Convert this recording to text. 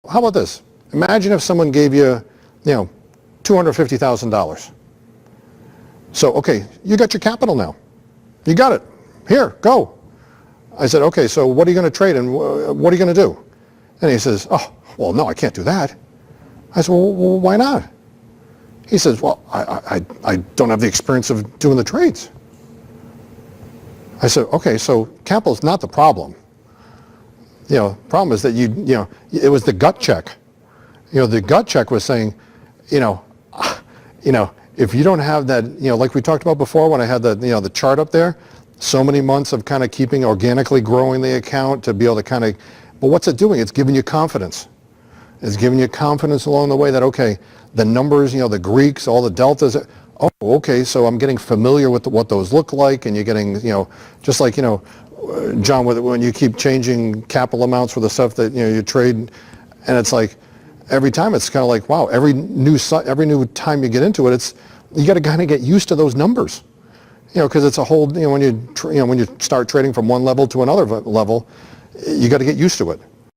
how about this? Imagine if someone gave you, $250,000. So, okay, you got your capital now. You got it. Here, go. I said, okay, so what are you going to trade and what are you going to do? And he says, oh, well, no, I can't do that. I said, well, why not? He says, well, I don't have the experience of doing the trades. I said, okay, so capital's not the problem. Problem is that it was the gut check. The gut check was saying, if you don't have that, like we talked about before when I had the chart up there, so many months of kind of keeping organically growing the account to be able to kind of, but what's it doing? It's giving you confidence. It's giving you confidence along the way that, okay, the numbers, the Greeks, all the deltas, oh, okay, so I'm getting familiar with what those look like, and you're getting, just like, John, when you keep changing capital amounts for the stuff that, you trade, and it's like, every time it's kind of like, wow, every new time you get into it, you got to kind of get used to those numbers, because it's a whole, when you start trading from one level to another level, you got to get used to it.